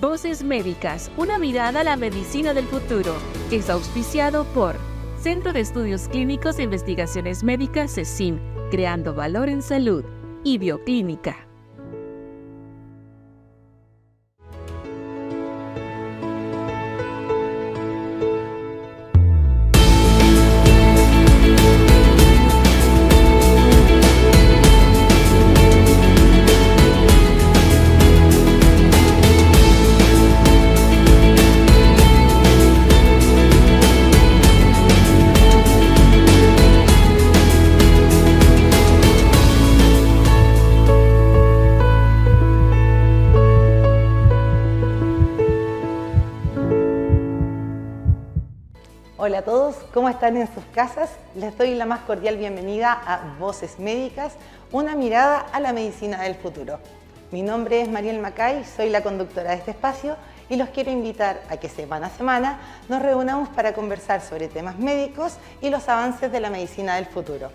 Voces Médicas, una mirada a la medicina del futuro. Es auspiciado por Centro de Estudios Clínicos e Investigaciones Médicas CECIM, creando valor en salud, y Bioclínica. Hola a todos, ¿cómo están en sus casas? Les doy la más cordial bienvenida a Voces Médicas, una mirada a la medicina del futuro. Mi nombre es Mariel Macay, soy la conductora de este espacio y los quiero invitar a que semana a semana nos reunamos para conversar sobre temas médicos y los avances de la medicina del futuro.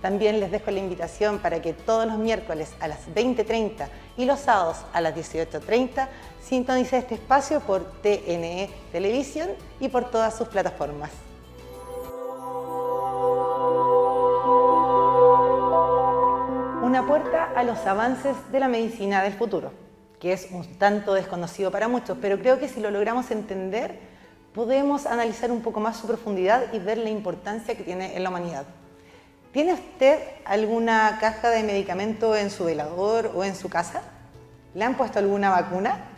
También les dejo la invitación para que todos los miércoles a las 20:30 y los sábados a las 18:30 sintonice este espacio por TNE Televisión y por todas sus plataformas. Una puerta a los avances de la medicina del futuro, que es un tanto desconocido para muchos, pero creo que si lo logramos entender, podemos analizar un poco más su profundidad y ver la importancia que tiene en la humanidad. ¿Tiene usted alguna caja de medicamento en su velador o en su casa? ¿Le han puesto alguna vacuna?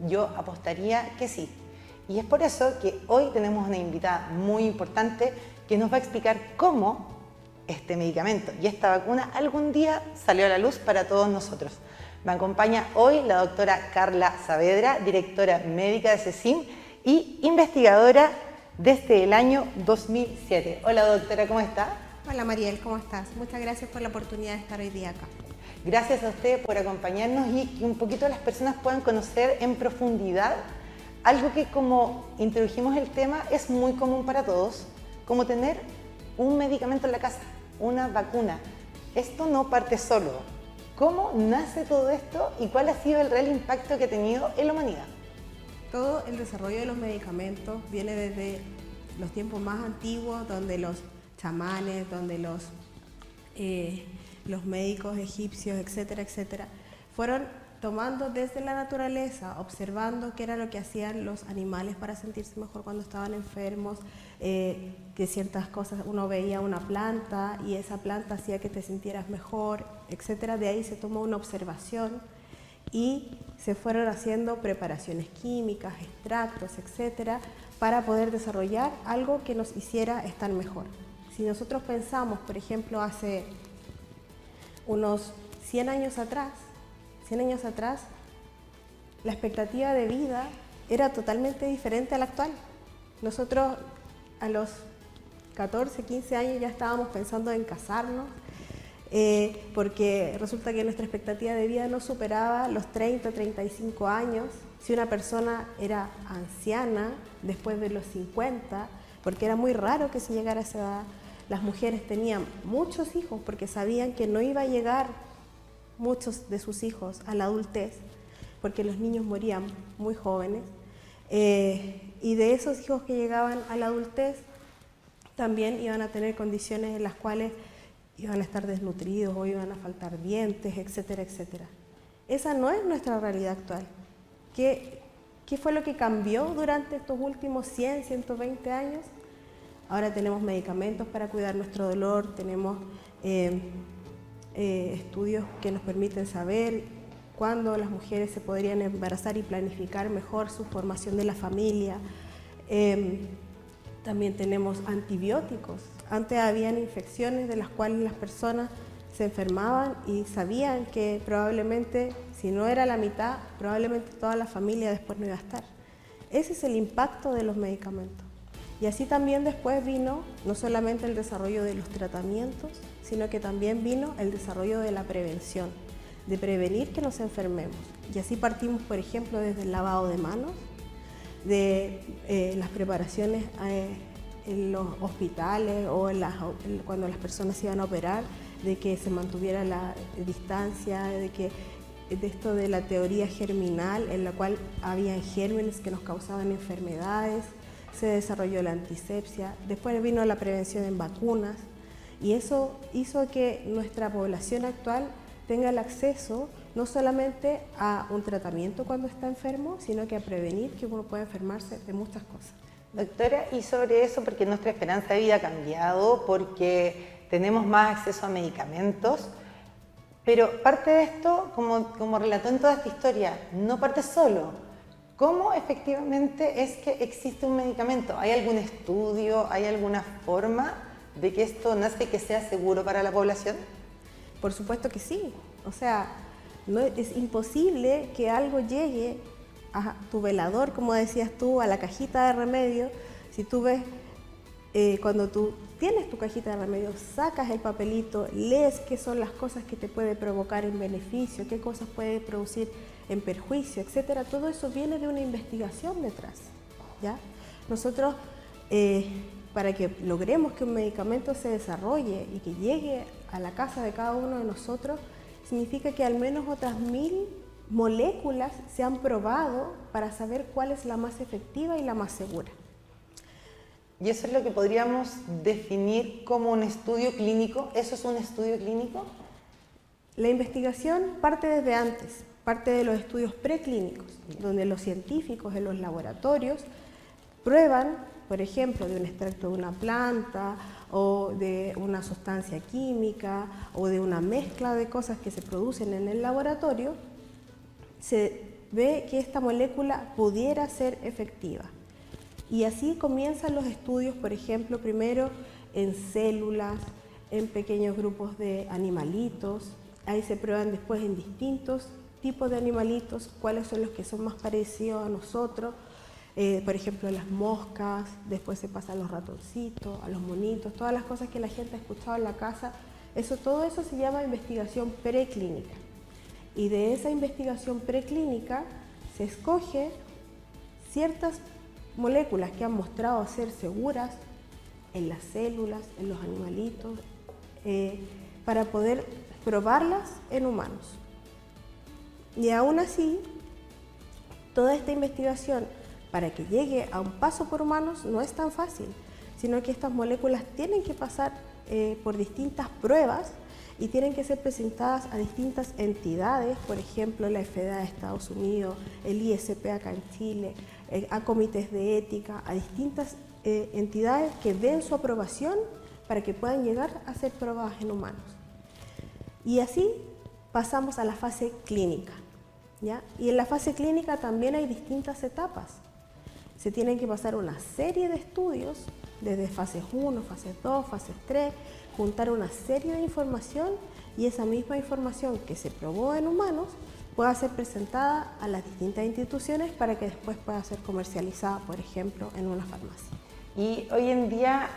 Yo apostaría que sí. Y es por eso que hoy tenemos una invitada muy importante que nos va a explicar cómo este medicamento y esta vacuna algún día salió a la luz para todos nosotros. Me acompaña hoy la doctora Carla Saavedra, directora médica de CECIM y investigadora desde el año 2007. Hola doctora, ¿cómo está? Hola Mariel, ¿cómo estás? Muchas gracias por la oportunidad de estar hoy día acá. Gracias a usted por acompañarnos y que un poquito las personas puedan conocer en profundidad algo que, como introdujimos el tema, es muy común para todos, como tener un medicamento en la casa, una vacuna. Esto no parte solo. ¿Cómo nace todo esto y cuál ha sido el real impacto que ha tenido en la humanidad? Todo el desarrollo de los medicamentos viene desde los tiempos más antiguos, donde los chamanes, donde los médicos egipcios, etcétera, etcétera, fueron tomando desde la naturaleza, observando qué era lo que hacían los animales para sentirse mejor cuando estaban enfermos, que ciertas cosas, uno veía una planta y esa planta hacía que te sintieras mejor, etcétera. De ahí se tomó una observación y se fueron haciendo preparaciones químicas, extractos, etcétera, para poder desarrollar algo que nos hiciera estar mejor. Si nosotros pensamos, por ejemplo, hace unos 100 años atrás, la expectativa de vida era totalmente diferente a la actual. Nosotros a los 14, 15 años ya estábamos pensando en casarnos, porque resulta que nuestra expectativa de vida no superaba los 30, 35 años. Si una persona era anciana después de los 50, porque era muy raro que se llegara a esa edad, las mujeres tenían muchos hijos porque sabían que no iba a llegar muchos de sus hijos a la adultez, porque los niños morían muy jóvenes, y de esos hijos que llegaban a la adultez también iban a tener condiciones en las cuales iban a estar desnutridos o iban a faltar dientes, etcétera, etcétera. Esa no es nuestra realidad actual. ¿Qué fue lo que cambió durante estos últimos 100, 120 años? Ahora tenemos medicamentos para cuidar nuestro dolor, tenemos estudios que nos permiten saber cuándo las mujeres se podrían embarazar y planificar mejor su formación de la familia. También tenemos antibióticos. Antes habían infecciones de las cuales las personas se enfermaban y sabían que probablemente, si no era la mitad, probablemente toda la familia después no iba a estar. Ese es el impacto de los medicamentos. Y así también después vino no solamente el desarrollo de los tratamientos, sino que también vino el desarrollo de la prevención, de prevenir que nos enfermemos. Y así partimos, por ejemplo, desde el lavado de manos, de las preparaciones en los hospitales o cuando las personas se iban a operar, de que se mantuviera la distancia, de que de esto de la teoría germinal, en la cual había gérmenes que nos causaban enfermedades, se desarrolló la antisepsia, después vino la prevención en vacunas, y eso hizo que nuestra población actual tenga el acceso no solamente a un tratamiento cuando está enfermo, sino que a prevenir que uno pueda enfermarse de muchas cosas. Doctora, y sobre eso, porque nuestra esperanza de vida ha cambiado, porque tenemos más acceso a medicamentos, pero parte de esto, como relató en toda esta historia, no parte solo. ¿Cómo efectivamente es que existe un medicamento? ¿Hay algún estudio, hay alguna forma de que esto nazca y que sea seguro para la población? Por supuesto que sí. O sea, no, es imposible que algo llegue a tu velador, como decías tú, a la cajita de remedio. Si tú ves, cuando tú tienes tu cajita de remedio, sacas el papelito, lees qué son las cosas que te puede provocar en beneficio, qué cosas puede producir en perjuicio, etcétera. Todo eso viene de una investigación detrás, ¿ya? Nosotros, para que logremos que un medicamento se desarrolle y que llegue a la casa de cada uno de nosotros, significa que al menos otras 1000 moléculas se han probado para saber cuál es la más efectiva y la más segura. Y eso es lo que podríamos definir como un estudio clínico. ¿Eso es un estudio clínico? La investigación parte desde antes, parte de los estudios preclínicos, donde los científicos en los laboratorios prueban, por ejemplo, de un extracto de una planta o de una sustancia química o de una mezcla de cosas que se producen en el laboratorio, se ve que esta molécula pudiera ser efectiva. Y así comienzan los estudios, por ejemplo, primero en células, en pequeños grupos de animalitos, ahí se prueban después en distintos tipos de animalitos, cuáles son los que son más parecidos a nosotros, por ejemplo las moscas, después se pasa a los ratoncitos, a los monitos, todas las cosas que la gente ha escuchado en la casa, todo eso se llama investigación preclínica. Y de esa investigación preclínica se escoge ciertas moléculas que han mostrado ser seguras en las células, en los animalitos, para poder probarlas en humanos. Y aún así, toda esta investigación, para que llegue a un paso por humanos, no es tan fácil, sino que estas moléculas tienen que pasar por distintas pruebas y tienen que ser presentadas a distintas entidades, por ejemplo, la FDA de Estados Unidos, el ISP acá en Chile, a comités de ética, a distintas entidades que den su aprobación para que puedan llegar a ser probadas en humanos. Y así pasamos a la fase clínica, ¿ya? Y en la fase clínica también hay distintas etapas. Se tienen que pasar una serie de estudios, desde fases 1, fases 2, fases 3, juntar una serie de información y esa misma información que se probó en humanos pueda ser presentada a las distintas instituciones para que después pueda ser comercializada, por ejemplo, en una farmacia. Y hoy en día,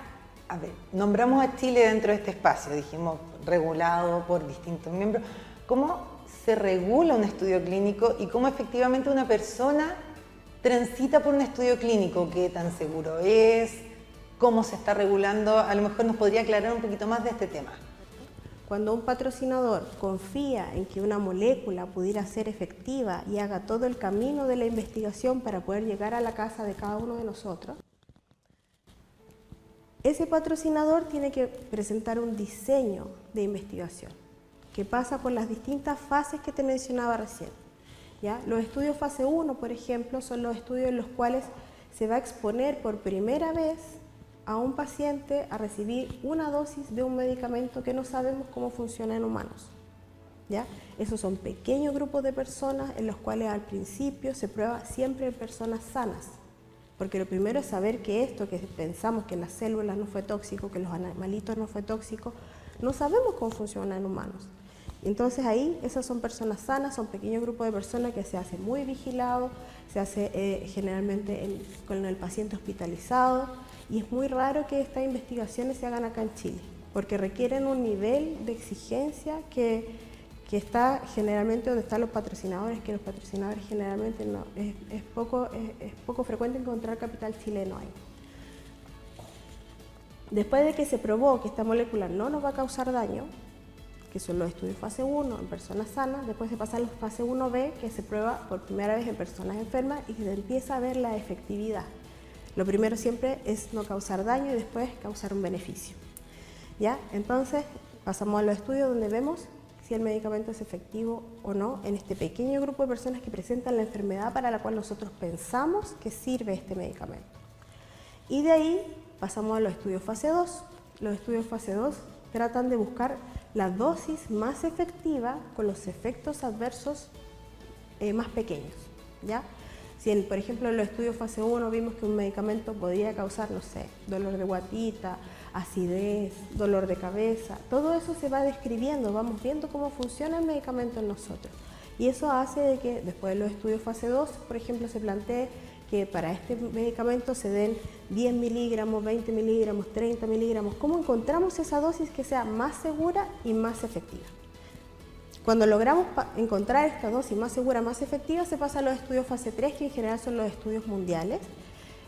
a ver, nombramos a Chile dentro de este espacio, dijimos regulado por distintos miembros. ¿Cómo se regula un estudio clínico y cómo efectivamente una persona transita por un estudio clínico? ¿Qué tan seguro es? ¿Cómo se está regulando? A lo mejor nos podría aclarar un poquito más de este tema. Cuando un patrocinador confía en que una molécula pudiera ser efectiva y haga todo el camino de la investigación para poder llegar a la casa de cada uno de nosotros, ese patrocinador tiene que presentar un diseño de investigación que pasa por las distintas fases que te mencionaba recién, ¿ya? Los estudios fase 1, por ejemplo, son los estudios en los cuales se va a exponer por primera vez a un paciente a recibir una dosis de un medicamento que no sabemos cómo funciona en humanos, ¿ya? Esos son pequeños grupos de personas en los cuales al principio se prueba siempre en personas sanas, porque lo primero es saber que esto que pensamos que en las células no fue tóxico, que en los animalitos no fue tóxico, no sabemos cómo funciona en humanos. Entonces ahí esas son personas sanas, son pequeños grupos de personas que se hace muy vigilado, se hace generalmente con el paciente hospitalizado, y es muy raro que estas investigaciones se hagan acá en Chile, porque requieren un nivel de exigencia que está generalmente donde están los patrocinadores, que los patrocinadores generalmente no, es poco frecuente encontrar capital chileno ahí. Después de que se probó que esta molécula no nos va a causar daño, que son los estudios fase 1 en personas sanas, después se pasa a la fase 1B, que se prueba por primera vez en personas enfermas y que se empieza a ver la efectividad. Lo primero siempre es no causar daño y después causar un beneficio. ¿Ya? Entonces pasamos a los estudios donde vemos si el medicamento es efectivo o no en este pequeño grupo de personas que presentan la enfermedad para la cual nosotros pensamos que sirve este medicamento. Y de ahí pasamos a los estudios fase 2. Los estudios fase 2 tratan de buscar la dosis más efectiva con los efectos adversos más pequeños, ¿ya? Si, por ejemplo, en los estudios fase 1 vimos que un medicamento podría causar, no sé, dolor de guatita, acidez, dolor de cabeza, todo eso se va describiendo, vamos viendo cómo funciona el medicamento en nosotros. Y eso hace de que después de los estudios fase 2, por ejemplo, se plantee que para este medicamento se den 10 miligramos, 20 miligramos, 30 miligramos. ¿Cómo encontramos esa dosis que sea más segura y más efectiva? Cuando logramos encontrar esta dosis más segura, más efectiva, se pasa a los estudios fase 3, que en general son los estudios mundiales,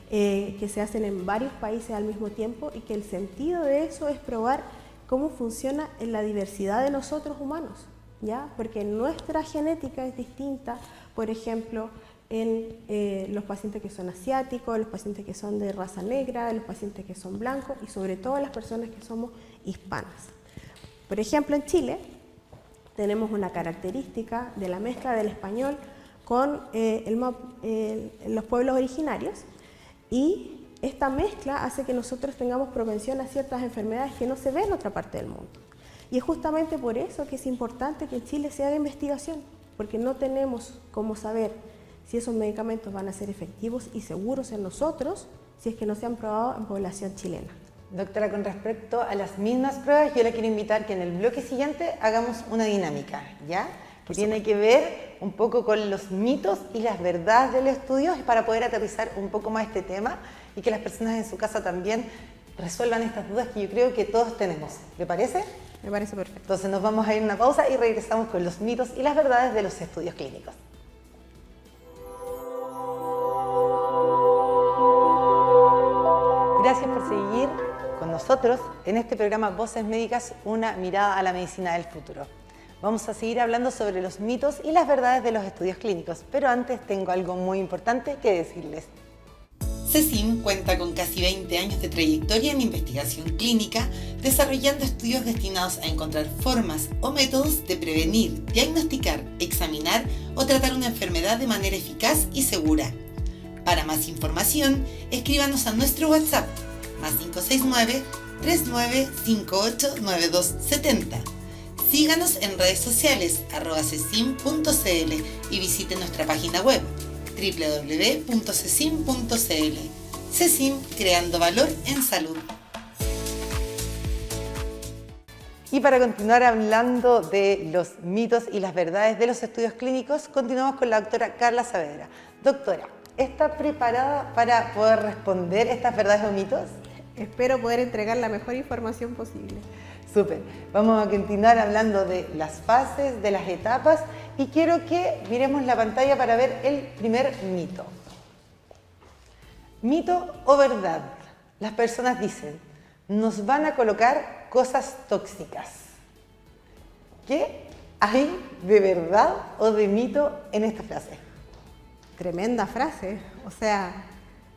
que se hacen en varios países al mismo tiempo y que el sentido de eso es probar cómo funciona en la diversidad de nosotros humanos, ¿ya? Porque nuestra genética es distinta, por ejemplo, en los pacientes que son asiáticos, los pacientes que son de raza negra, los pacientes que son blancos y sobre todo las personas que somos hispanas. Por ejemplo, en Chile tenemos una característica de la mezcla del español con los pueblos originarios y esta mezcla hace que nosotros tengamos propensión a ciertas enfermedades que no se ven en otra parte del mundo. Y es justamente por eso que es importante que en Chile se haga investigación, porque no tenemos cómo saber si esos medicamentos van a ser efectivos y seguros en nosotros si es que no se han probado en población chilena. Doctora, con respecto a las mismas pruebas, yo la quiero invitar que en el bloque siguiente hagamos una dinámica, ¿ya? Que tiene que ver un poco con los mitos y las verdades de los estudios para poder aterrizar un poco más este tema y que las personas en su casa también resuelvan estas dudas que yo creo que todos tenemos. ¿Le parece? Me parece perfecto. Entonces nos vamos a ir a una pausa y regresamos con los mitos y las verdades de los estudios clínicos. Gracias por seguir con nosotros en este programa Voces Médicas, una mirada a la medicina del futuro. Vamos a seguir hablando sobre los mitos y las verdades de los estudios clínicos, pero antes tengo algo muy importante que decirles. CECIM cuenta con casi 20 años de trayectoria en investigación clínica, desarrollando estudios destinados a encontrar formas o métodos de prevenir, diagnosticar, examinar o tratar una enfermedad de manera eficaz y segura. Para más información, escríbanos a nuestro WhatsApp, +569 3958 9270. Síganos en redes sociales, @cecim.cl y visite nuestra página web, www.cecim.cl. CECIM, creando valor en salud. Y para continuar hablando de los mitos y las verdades de los estudios clínicos, continuamos con la doctora Carla Saavedra. Doctora, ¿está preparada para poder responder estas verdades o mitos? Espero poder entregar la mejor información posible. Súper. Vamos a continuar hablando de las fases, de las etapas y quiero que miremos la pantalla para ver el primer mito. ¿Mito o verdad? Las personas dicen, nos van a colocar cosas tóxicas. ¿Qué hay de verdad o de mito en esta frase? Tremenda frase. O sea,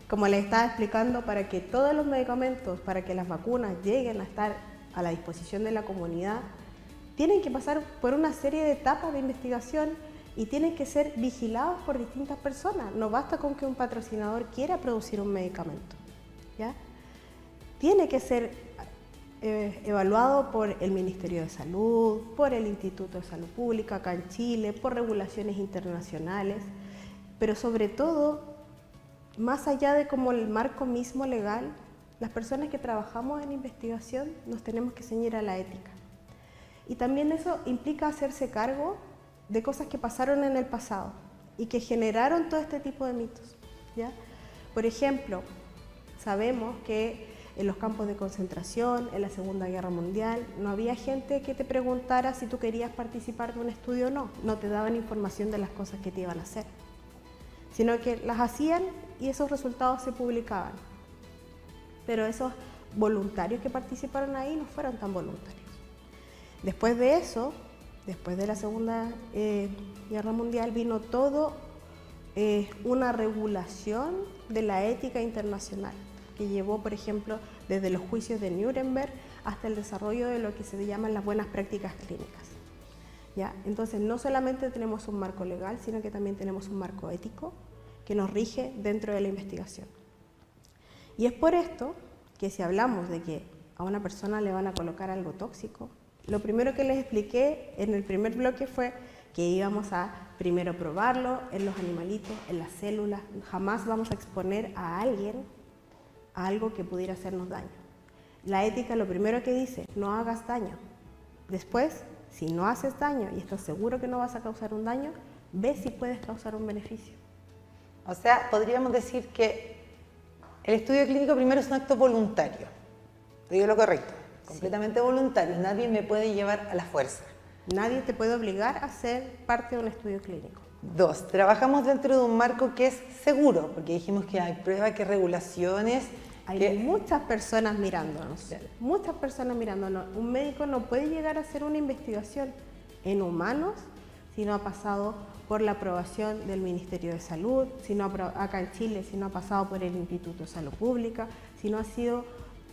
como les estaba explicando, para que todos los medicamentos, para que las vacunas lleguen a estar a la disposición de la comunidad, tienen que pasar por una serie de etapas de investigación y tienen que ser vigilados por distintas personas. No basta con que un patrocinador quiera producir un medicamento, ¿ya? Tiene que ser evaluado por el Ministerio de Salud, por el Instituto de Salud Pública acá en Chile, por regulaciones internacionales, pero sobre todo, más allá de como el marco mismo legal, las personas que trabajamos en investigación nos tenemos que ceñir a la ética. Y también eso implica hacerse cargo de cosas que pasaron en el pasado y que generaron todo este tipo de mitos, ¿ya? Por ejemplo, sabemos que en los campos de concentración, en la Segunda Guerra Mundial, no había gente que te preguntara si tú querías participar de un estudio o no. No te daban información de las cosas que te iban a hacer, sino que las hacían y esos resultados se publicaban. Pero esos voluntarios que participaron ahí no fueron tan voluntarios. Después de eso, después de la Segunda Guerra Mundial, vino todo una regulación de la ética internacional, que llevó, por ejemplo, desde los juicios de Nuremberg hasta el desarrollo de lo que se llaman las buenas prácticas clínicas. ¿Ya? Entonces, no solamente tenemos un marco legal, sino que también tenemos un marco ético que nos rige dentro de la investigación. Y es por esto que si hablamos de que a una persona le van a colocar algo tóxico, lo primero que les expliqué en el primer bloque fue que íbamos a primero probarlo en los animalitos, en las células. Jamás vamos a exponer a alguien a algo que pudiera hacernos daño. La ética lo primero que dice, no hagas daño. Después, si no haces daño y estás seguro que no vas a causar un daño, ve si puedes causar un beneficio. O sea, podríamos decir que el estudio clínico primero es un acto voluntario. Digo lo correcto, completamente voluntario. Nadie me puede llevar a la fuerza. Nadie te puede obligar a ser parte de un estudio clínico. 2, trabajamos dentro de un marco que es seguro, porque dijimos que hay pruebas, que regulaciones. Hay muchas personas mirándonos, muchas personas mirándonos. Un médico no puede llegar a hacer una investigación en humanos si no ha pasado por la aprobación del Ministerio de Salud, si no acá en Chile, si no ha pasado por el Instituto de Salud Pública, si no ha sido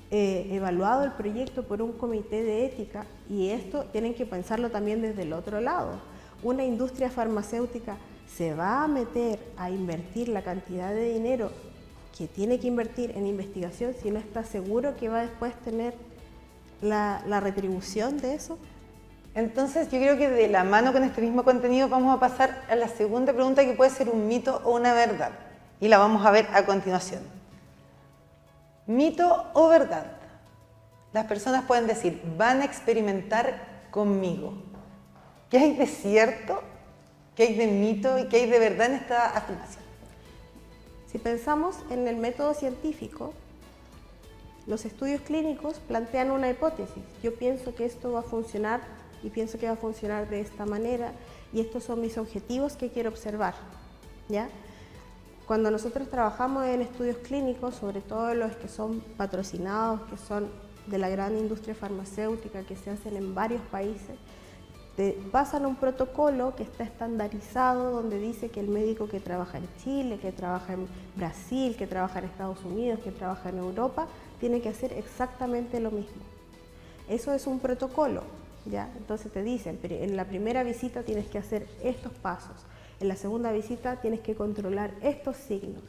evaluado el proyecto por un comité de ética, y esto tienen que pensarlo también desde el otro lado. Una industria farmacéutica se va a meter a invertir la cantidad de dinero que tiene que invertir en investigación si no está seguro que va a después tener la retribución de eso. Entonces yo creo que de la mano con este mismo contenido vamos a pasar a la segunda pregunta, que puede ser un mito o una verdad, y la vamos a ver a continuación. ¿Mito o verdad? Las personas pueden decir, van a experimentar conmigo. ¿Qué hay de cierto? ¿Qué hay de mito? ¿Y qué hay de verdad en esta afirmación? Si pensamos en el método científico, los estudios clínicos plantean una hipótesis. Yo pienso que esto va a funcionar y pienso que va a funcionar de esta manera y estos son mis objetivos que quiero observar, ¿ya? Cuando nosotros trabajamos en estudios clínicos, sobre todo los que son patrocinados, que son de la gran industria farmacéutica, que se hacen en varios países, te pasan un protocolo que está estandarizado, donde dice que el médico que trabaja en Chile, que trabaja en Brasil, que trabaja en Estados Unidos, que trabaja en Europa, tiene que hacer exactamente lo mismo. Eso es un protocolo, ¿ya? Entonces te dicen, en la primera visita tienes que hacer estos pasos, en la segunda visita tienes que controlar estos signos,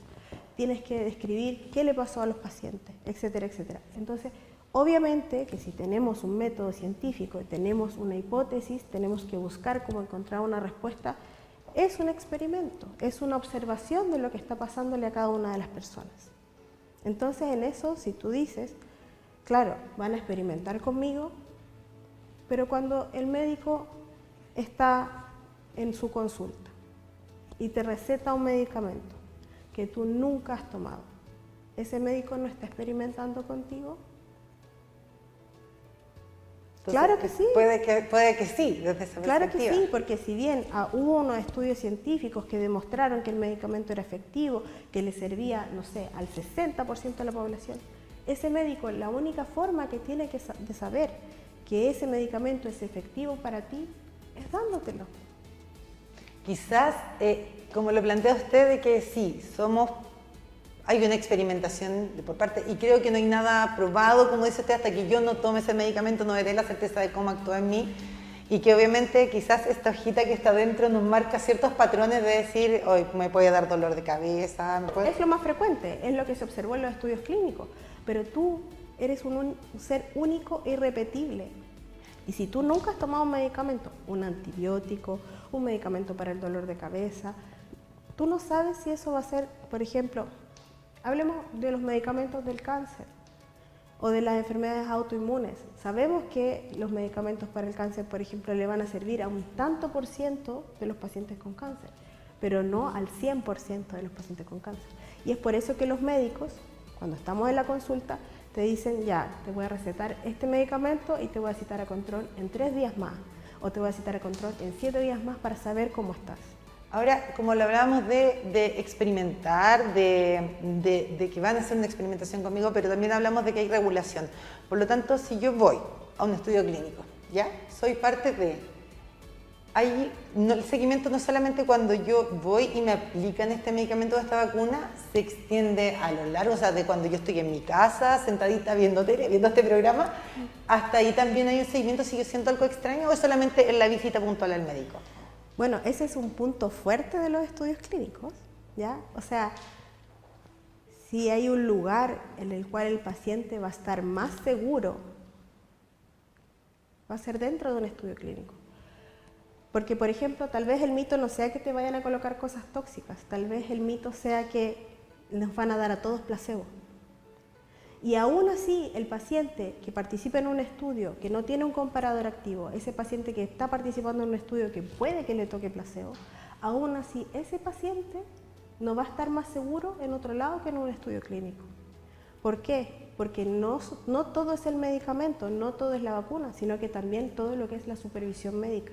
tienes que describir qué le pasó a los pacientes, etcétera, etcétera. Entonces, obviamente que si tenemos un método científico, tenemos una hipótesis, tenemos que buscar cómo encontrar una respuesta, es un experimento, es una observación de lo que está pasándole a cada una de las personas. Entonces en eso, si tú dices, claro, van a experimentar conmigo, pero cuando el médico está en su consulta y te receta un medicamento que tú nunca has tomado, ¿ese médico no está experimentando contigo? Entonces, claro que sí. Puede que sí, desde esa Claro perspectiva. que sí, porque si bien hubo unos estudios científicos que demostraron que el medicamento era efectivo, que le servía, no sé, al 60% de la población, ese médico, la única forma que tiene de saber que ese medicamento es efectivo para ti es dándotelo. Quizás, como lo plantea usted, de que sí, hay una experimentación por parte, y creo que no hay nada probado, como dice usted, hasta que yo no tome ese medicamento no veré la certeza de cómo actúa en mí, y que obviamente quizás esta hojita que está dentro nos marca ciertos patrones de decir, hoy me puede dar dolor de cabeza, Es lo más frecuente, es lo que se observó en los estudios clínicos, pero tú eres un ser único e irrepetible. Y si tú nunca has tomado un medicamento, un antibiótico, un medicamento para el dolor de cabeza, tú no sabes si eso va a ser, por ejemplo, hablemos de los medicamentos del cáncer o de las enfermedades autoinmunes. Sabemos que los medicamentos para el cáncer, por ejemplo, le van a servir a un tanto por ciento de los pacientes con cáncer, pero no al 100% de los pacientes con cáncer. Y es por eso que los médicos, cuando estamos en la consulta, te dicen, ya, te voy a recetar este medicamento y te voy a citar a control en 3 días más, o te voy a citar a control en 7 días más para saber cómo estás. Ahora, como lo hablábamos de experimentar, de que van a hacer una experimentación conmigo, pero también hablamos de que hay regulación. Por lo tanto, si yo voy a un estudio clínico ¿ya? Soy parte de. El seguimiento no solamente cuando yo voy y me aplican este medicamento o esta vacuna, se extiende a lo largo, o sea, de cuando yo estoy en mi casa, sentadita viendo tele, viendo este programa, hasta ahí también hay un seguimiento si yo siento algo extraño o es solamente en la visita puntual al médico. Bueno, ese es un punto fuerte de los estudios clínicos, ¿ya? O sea, si hay un lugar en el cual el paciente va a estar más seguro, va a ser dentro de un estudio clínico. Porque, por ejemplo, tal vez el mito no sea que te vayan a colocar cosas tóxicas, tal vez el mito sea que nos van a dar a todos placebo. Y aún así, el paciente que participa en un estudio que no tiene un comparador activo, ese paciente que está participando en un estudio que puede que le toque placebo, aún así ese paciente no va a estar más seguro en otro lado que en un estudio clínico. ¿Por qué? Porque no todo es el medicamento, no todo es la vacuna, sino que también todo lo que es la supervisión médica.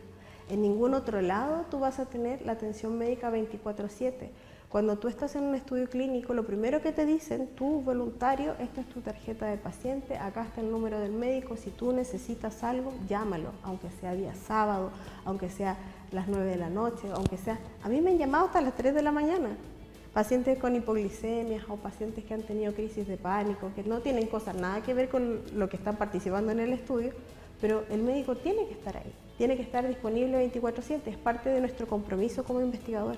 En ningún otro lado tú vas a tener la atención médica 24/7. Cuando tú estás en un estudio clínico, lo primero que te dicen, tú voluntario, esta es tu tarjeta de paciente, acá está el número del médico, si tú necesitas algo, llámalo, aunque sea día sábado, aunque sea las 9 de la noche, aunque sea... A mí me han llamado hasta las 3 de la mañana, pacientes con hipoglicemias o pacientes que han tenido crisis de pánico, que no tienen cosas nada que ver con lo que están participando en el estudio, pero el médico tiene que estar ahí, tiene que estar disponible 24/7, es parte de nuestro compromiso como investigador.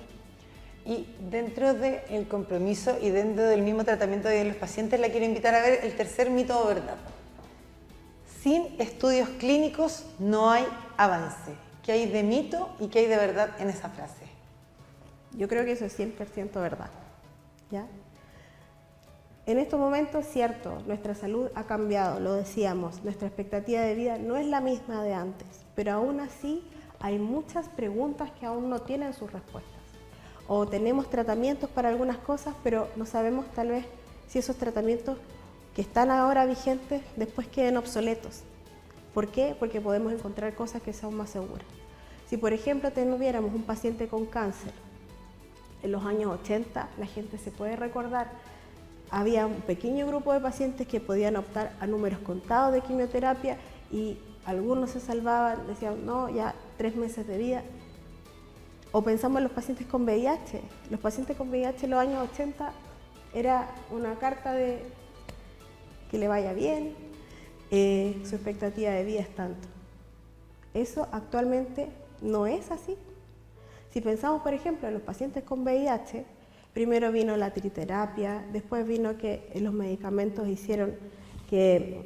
Y dentro del compromiso y dentro del mismo tratamiento de los pacientes, la quiero invitar a ver el tercer mito o verdad. Sin estudios clínicos no hay avance. ¿Qué hay de mito y qué hay de verdad en esa frase? Yo creo que eso es 100% verdad, ¿ya? En estos momentos, cierto, nuestra salud ha cambiado, lo decíamos, nuestra expectativa de vida no es la misma de antes, pero aún así hay muchas preguntas que aún no tienen sus respuestas. O tenemos tratamientos para algunas cosas, pero no sabemos tal vez si esos tratamientos que están ahora vigentes después queden obsoletos. ¿Por qué? Porque podemos encontrar cosas que sean más seguras. Si por ejemplo tuviéramos un paciente con cáncer, en los años 80 la gente se puede recordar, había un pequeño grupo de pacientes que podían optar a números contados de quimioterapia y algunos se salvaban, decían, no, ya 3 meses de vida. O pensamos en los pacientes con VIH. Los pacientes con VIH en los años 80 era una carta de que le vaya bien, su expectativa de vida es tanto. Eso actualmente no es así. Si pensamos, por ejemplo, en los pacientes con VIH, primero vino la triterapia, después vino que los medicamentos hicieron que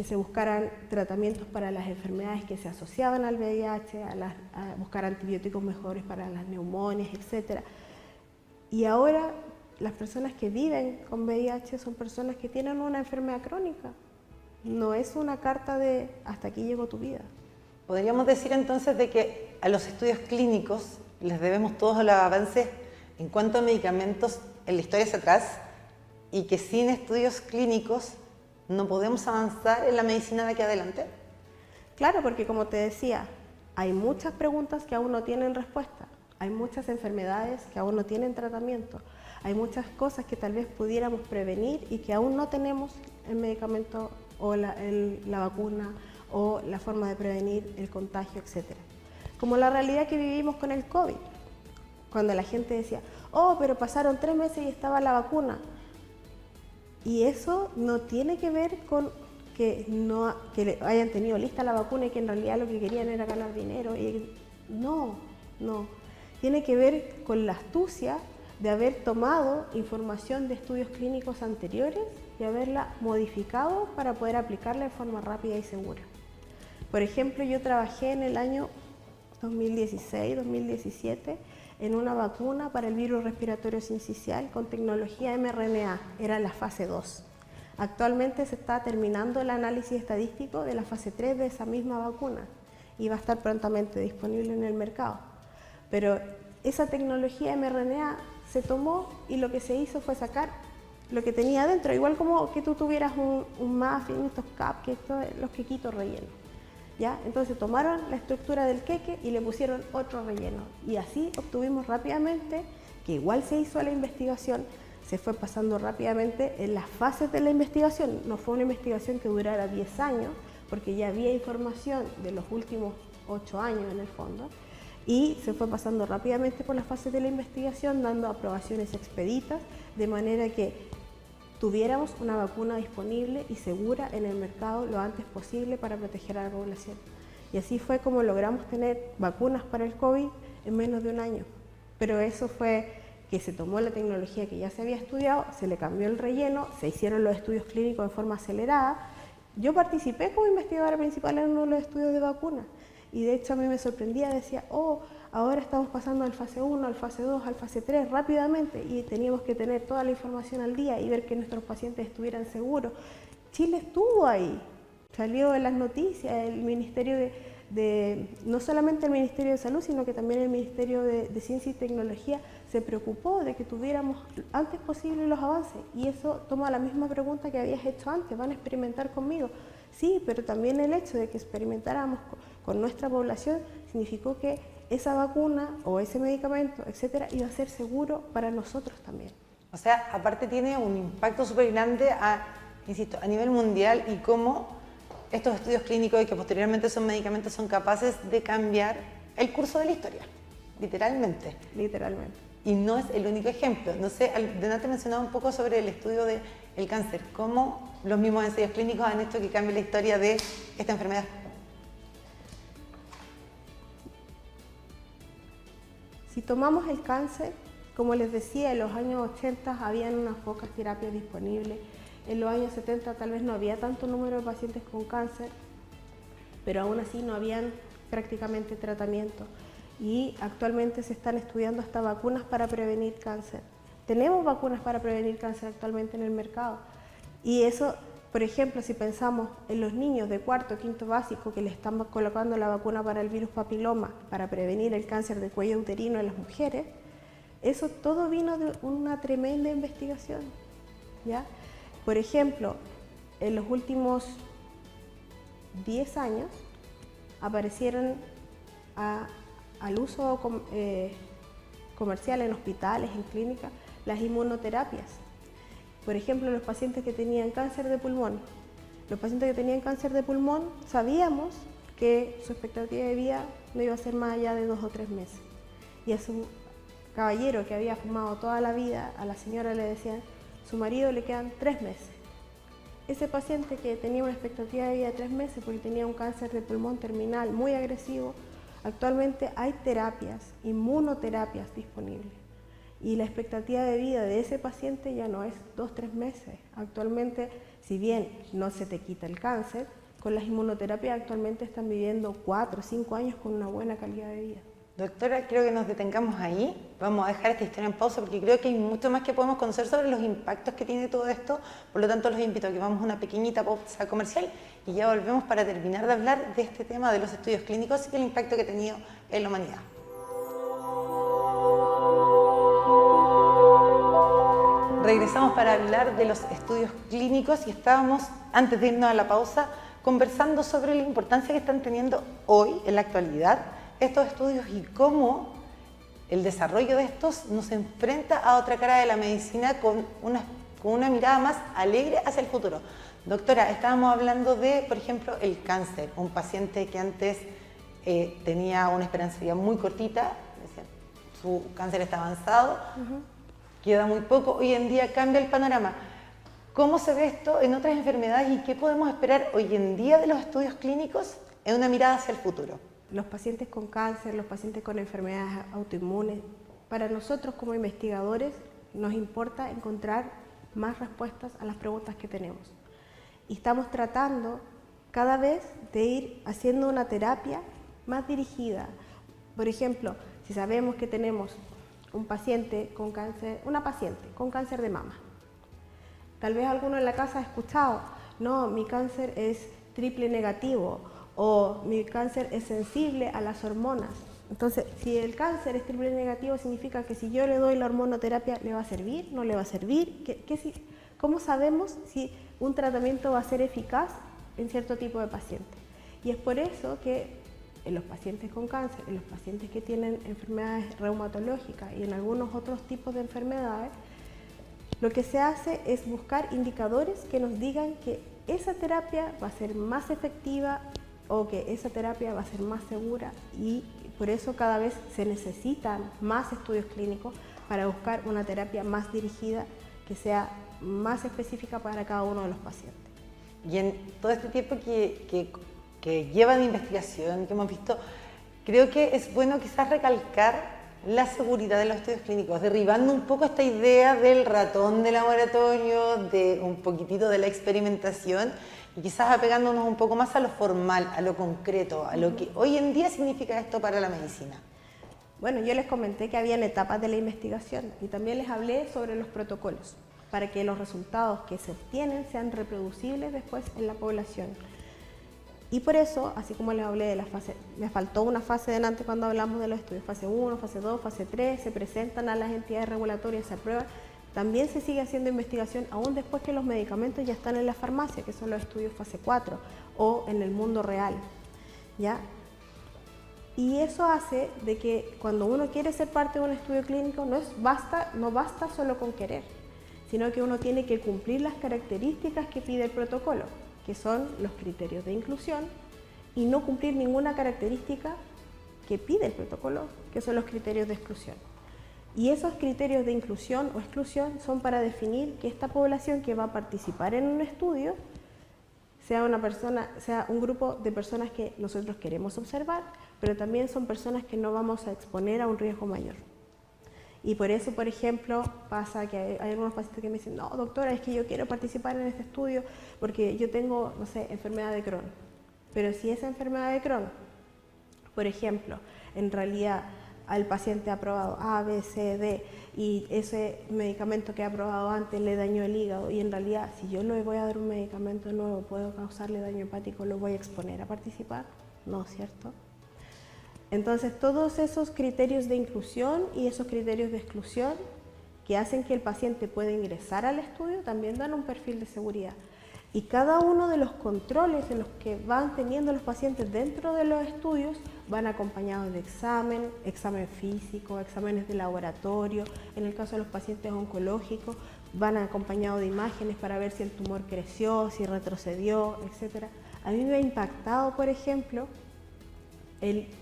se buscaran tratamientos para las enfermedades que se asociaban al VIH, a buscar antibióticos mejores para las neumonias, etc. Y ahora las personas que viven con VIH son personas que tienen una enfermedad crónica. No es una carta de hasta aquí llegó tu vida. Podríamos decir entonces de que a los estudios clínicos les debemos todos los avances en cuanto a medicamentos en la historia hacia atrás y que sin estudios clínicos no podemos avanzar en la medicina de aquí adelante. Claro, porque como te decía, hay muchas preguntas que aún no tienen respuesta, hay muchas enfermedades que aún no tienen tratamiento, hay muchas cosas que tal vez pudiéramos prevenir y que aún no tenemos el medicamento o la vacuna o la forma de prevenir el contagio, etc. Como la realidad que vivimos con el COVID, cuando la gente decía, oh, pero pasaron 3 meses y estaba la vacuna. Y eso no tiene que ver con que hayan tenido lista la vacuna y que en realidad lo que querían era ganar dinero. No. Tiene que ver con la astucia de haber tomado información de estudios clínicos anteriores y haberla modificado para poder aplicarla de forma rápida y segura. Por ejemplo, yo trabajé en el año 2016-2017 en una vacuna para el virus respiratorio sincicial con tecnología mRNA, era la fase 2. Actualmente se está terminando el análisis estadístico de la fase 3 de esa misma vacuna y va a estar prontamente disponible en el mercado. Pero esa tecnología mRNA se tomó y lo que se hizo fue sacar lo que tenía adentro, igual como que tú tuvieras un muffin, estos cupcakes, los quequitos rellenos. ¿Ya? Entonces tomaron la estructura del queque y le pusieron otro relleno y así obtuvimos rápidamente, que igual se hizo la investigación, se fue pasando rápidamente en las fases de la investigación, no fue una investigación que durara 10 años, porque ya había información de los últimos 8 años en el fondo, y se fue pasando rápidamente por las fases de la investigación, dando aprobaciones expeditas, de manera que tuviéramos una vacuna disponible y segura en el mercado lo antes posible para proteger a la población. Y así fue como logramos tener vacunas para el COVID en menos de un año. Pero eso fue que se tomó la tecnología que ya se había estudiado, se le cambió el relleno, se hicieron los estudios clínicos de forma acelerada. Yo participé como investigadora principal en uno de los estudios de vacunas y de hecho a mí me sorprendía, decía, oh, ahora estamos pasando del fase 1 al fase 2 al fase 3 rápidamente y teníamos que tener toda la información al día y ver que nuestros pacientes estuvieran seguros. Chile estuvo ahí, salió en las noticias, el Ministerio no solamente el Ministerio de Salud, sino que también el Ministerio de Ciencia y Tecnología se preocupó de que tuviéramos antes posible los avances. Y eso toma la misma pregunta que habías hecho antes, ¿van a experimentar conmigo? Sí, pero también el hecho de que experimentáramos con nuestra población significó que esa vacuna o ese medicamento, etcétera, iba a ser seguro para nosotros también. O sea, aparte tiene un impacto súper grande insisto, a nivel mundial y cómo estos estudios clínicos y que posteriormente son medicamentos son capaces de cambiar el curso de la historia, literalmente. Literalmente. Y no es el único ejemplo. No sé, Denate mencionaba un poco sobre el estudio del cáncer, cómo los mismos ensayos clínicos han hecho que cambie la historia de esta enfermedad. Si tomamos el cáncer, como les decía, en los años 80 habían unas pocas terapias disponibles. En los años 70 tal vez no había tanto número de pacientes con cáncer, pero aún así no habían prácticamente tratamiento. Y actualmente se están estudiando hasta vacunas para prevenir cáncer. Tenemos vacunas para prevenir cáncer actualmente en el mercado. Y eso, por ejemplo, si pensamos en los niños de cuarto o quinto básico que les estamos colocando la vacuna para el virus papiloma para prevenir el cáncer de cuello uterino en las mujeres, eso todo vino de una tremenda investigación, ¿ya? Por ejemplo, en los últimos 10 años aparecieron al uso comercial en hospitales, en clínicas, las inmunoterapias. Por ejemplo, los pacientes que tenían cáncer de pulmón. Los pacientes que tenían cáncer de pulmón sabíamos que su expectativa de vida no iba a ser más allá de 2 o 3 meses. Y a su caballero que había fumado toda la vida, a la señora le decían, su marido le quedan 3 meses. Ese paciente que tenía una expectativa de vida de 3 meses porque tenía un cáncer de pulmón terminal muy agresivo, actualmente hay terapias, inmunoterapias disponibles. Y la expectativa de vida de ese paciente ya no es 2 o 3 meses. Actualmente, si bien no se te quita el cáncer, con las inmunoterapias actualmente están viviendo 4 o 5 años con una buena calidad de vida. Doctora, creo que nos detengamos ahí. Vamos a dejar esta historia en pausa porque creo que hay mucho más que podemos conocer sobre los impactos que tiene todo esto. Por lo tanto, los invito a que vamos a una pequeñita pausa comercial y ya volvemos para terminar de hablar de este tema de los estudios clínicos y el impacto que ha tenido en la humanidad. Regresamos para hablar de los estudios clínicos y estábamos, antes de irnos a la pausa, conversando sobre la importancia que están teniendo hoy, en la actualidad, estos estudios y cómo el desarrollo de estos nos enfrenta a otra cara de la medicina con una mirada más alegre hacia el futuro. Doctora, estábamos hablando de, por ejemplo, el cáncer, un paciente que antes tenía una esperanza de vida muy cortita, decían, su cáncer está avanzado, queda muy poco, hoy en día cambia el panorama. ¿Cómo se ve esto en otras enfermedades y qué podemos esperar hoy en día de los estudios clínicos en una mirada hacia el futuro? Los pacientes con cáncer, los pacientes con enfermedades autoinmunes, para nosotros como investigadores nos importa encontrar más respuestas a las preguntas que tenemos. Y estamos tratando cada vez de ir haciendo una terapia más dirigida. Por ejemplo, si sabemos que tenemos un paciente con cáncer, una paciente con cáncer de mama, tal vez alguno en la casa ha escuchado, no, mi cáncer es triple negativo, o mi cáncer es sensible a las hormonas. Entonces, si el cáncer es triple negativo, significa que si yo le doy la hormonoterapia, ¿le va a servir? ¿No le va a servir? ¿Cómo sabemos si un tratamiento va a ser eficaz en cierto tipo de paciente? Y es por eso que en los pacientes con cáncer, en los pacientes que tienen enfermedades reumatológicas y en algunos otros tipos de enfermedades, lo que se hace es buscar indicadores que nos digan que esa terapia va a ser más efectiva o que esa terapia va a ser más segura, y por eso cada vez se necesitan más estudios clínicos para buscar una terapia más dirigida que sea más específica para cada uno de los pacientes. Y en todo este tiempo que lleva de investigación, que hemos visto, creo que es bueno quizás recalcar la seguridad de los estudios clínicos, derribando un poco esta idea del ratón de laboratorio, de un poquitito de la experimentación, y quizás apegándonos un poco más a lo formal, a lo concreto, a lo que hoy en día significa esto para la medicina. Bueno, yo les comenté que habían etapas de la investigación y también les hablé sobre los protocolos para que los resultados que se obtienen sean reproducibles después en la población. Y por eso, así como les hablé de la fase, me faltó una fase delante cuando hablamos de los estudios, fase 1, fase 2, fase 3, se presentan a las entidades regulatorias, se aprueban. También se sigue haciendo investigación aún después que los medicamentos ya están en la farmacia, que son los estudios fase 4 o en el mundo real, ¿ya? Y eso hace de que cuando uno quiere ser parte de un estudio clínico no basta solo con querer, sino que uno tiene que cumplir las características que pide el protocolo, que son los criterios de inclusión, y no cumplir ninguna característica que pide el protocolo, que son los criterios de exclusión. Y esos criterios de inclusión o exclusión son para definir que esta población que va a participar en un estudio sea un grupo de personas que nosotros queremos observar, pero también son personas que no vamos a exponer a un riesgo mayor. Y por eso, por ejemplo, pasa que hay algunos pacientes que me dicen, no, doctora, es que yo quiero participar en este estudio porque yo tengo, no sé, enfermedad de Crohn. Pero si esa enfermedad de Crohn, por ejemplo, en realidad al paciente ha probado A, B, C, D, y ese medicamento que ha probado antes le dañó el hígado, y en realidad si yo le voy a dar un medicamento nuevo, puedo causarle daño hepático, ¿lo voy a exponer a participar? No, ¿cierto? Entonces, todos esos criterios de inclusión y esos criterios de exclusión que hacen que el paciente pueda ingresar al estudio también dan un perfil de seguridad. Y cada uno de los controles en los que van teniendo los pacientes dentro de los estudios van acompañados de examen físico, exámenes de laboratorio. En el caso de los pacientes oncológicos, van acompañados de imágenes para ver si el tumor creció, si retrocedió, etc. A mí me ha impactado, por ejemplo,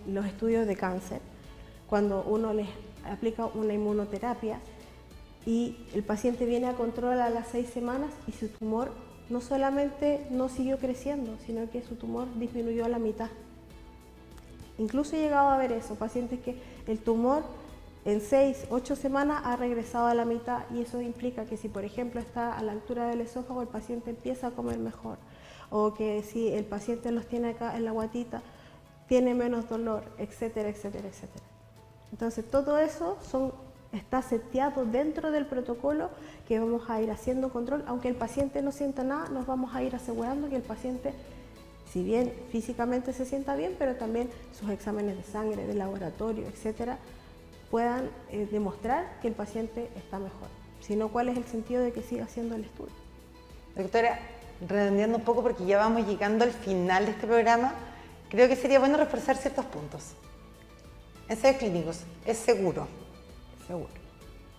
los estudios de cáncer, cuando uno les aplica una inmunoterapia y el paciente viene a control a las 6 semanas y su tumor no solamente no siguió creciendo, sino que su tumor disminuyó a la mitad. Incluso he llegado a ver eso, pacientes que el tumor en 6, 8 semanas ha regresado a la mitad, y eso implica que si por ejemplo está a la altura del esófago, el paciente empieza a comer mejor, o que si el paciente los tiene acá en la guatita, tiene menos dolor, etcétera, etcétera, etcétera. Entonces todo eso está seteado dentro del protocolo que vamos a ir haciendo control. Aunque el paciente no sienta nada, nos vamos a ir asegurando que el paciente, si bien físicamente se sienta bien, pero también sus exámenes de sangre, de laboratorio, etcétera, puedan demostrar que el paciente está mejor. Si no, ¿cuál es el sentido de que siga haciendo el estudio? Doctora, redondeando un poco porque ya vamos llegando al final de este programa, creo que sería bueno reforzar ciertos puntos. Ensayos clínicos, ¿es seguro? Seguro.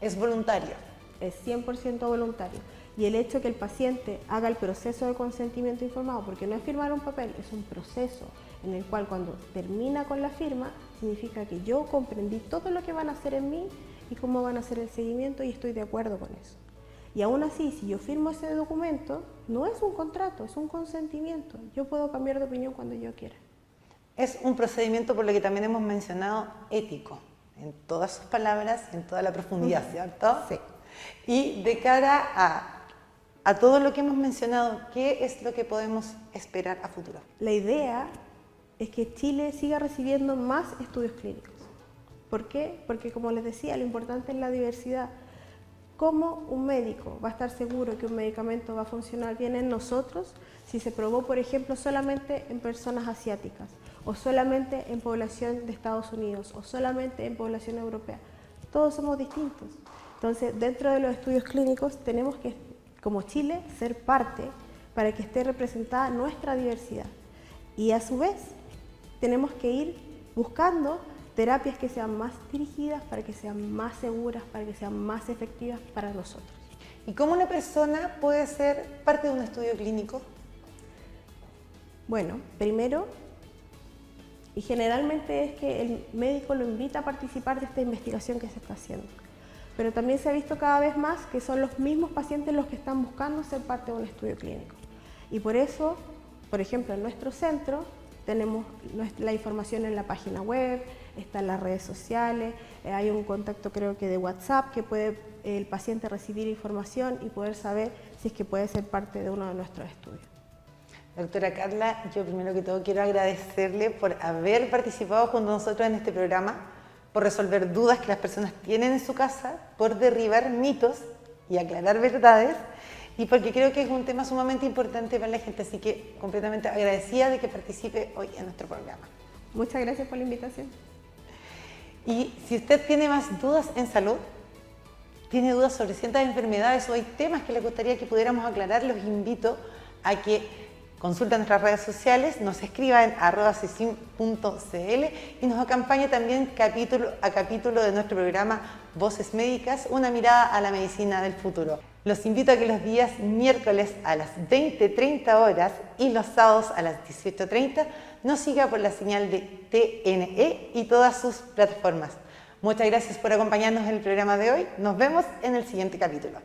¿Es voluntario? Es 100% voluntario. Y el hecho que el paciente haga el proceso de consentimiento informado, porque no es firmar un papel, es un proceso en el cual cuando termina con la firma, significa que yo comprendí todo lo que van a hacer en mí y cómo van a hacer el seguimiento, y estoy de acuerdo con eso. Y aún así, si yo firmo ese documento, no es un contrato, es un consentimiento. Yo puedo cambiar de opinión cuando yo quiera. Es un procedimiento, por lo que también hemos mencionado, ético, en todas sus palabras, en toda la profundidad, ¿cierto? Sí. Y de cara a todo lo que hemos mencionado, ¿qué es lo que podemos esperar a futuro? La idea es que Chile siga recibiendo más estudios clínicos. ¿Por qué? Porque, como les decía, lo importante es la diversidad. ¿Cómo un médico va a estar seguro que un medicamento va a funcionar bien en nosotros si se probó, por ejemplo, solamente en personas asiáticas, o solamente en población de Estados Unidos, o solamente en población europea? Todos somos distintos. Entonces, dentro de los estudios clínicos tenemos que, como Chile, ser parte para que esté representada nuestra diversidad. Y a su vez, tenemos que ir buscando terapias que sean más dirigidas, para que sean más seguras, para que sean más efectivas para nosotros. ¿Y cómo una persona puede ser parte de un estudio clínico? Bueno, primero, y generalmente es que el médico lo invita a participar de esta investigación que se está haciendo. Pero también se ha visto cada vez más que son los mismos pacientes los que están buscando ser parte de un estudio clínico. Y por eso, por ejemplo, en nuestro centro tenemos la información en la página web, está en las redes sociales, hay un contacto creo que de WhatsApp que puede el paciente recibir información y poder saber si es que puede ser parte de uno de nuestros estudios. Doctora Carla, yo primero que todo quiero agradecerle por haber participado junto a nosotros en este programa, por resolver dudas que las personas tienen en su casa, por derribar mitos y aclarar verdades, y porque creo que es un tema sumamente importante para la gente, así que completamente agradecida de que participe hoy en nuestro programa. Muchas gracias por la invitación. Y si usted tiene más dudas en salud, tiene dudas sobre ciertas enfermedades o hay temas que le gustaría que pudiéramos aclarar, los invito a que consulten nuestras redes sociales, nos escriba en @cesim.cl y nos acompañe también capítulo a capítulo de nuestro programa Voces Médicas, una mirada a la medicina del futuro. Los invito a que los días miércoles a las 20:30 horas y los sábados a las 18:30 nos siga por la señal de TNE y todas sus plataformas. Muchas gracias por acompañarnos en el programa de hoy. Nos vemos en el siguiente capítulo.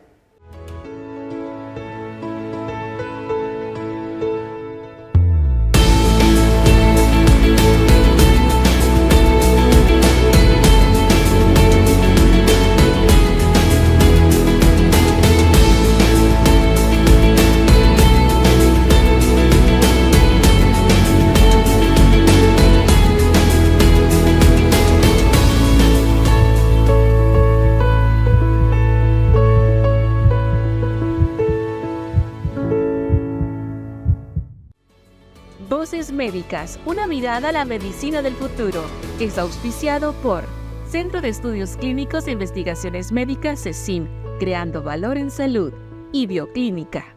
Voces Médicas, una mirada a la medicina del futuro. Es auspiciado por Centro de Estudios Clínicos e Investigaciones Médicas CESIM, creando valor en salud, y Bioclínica.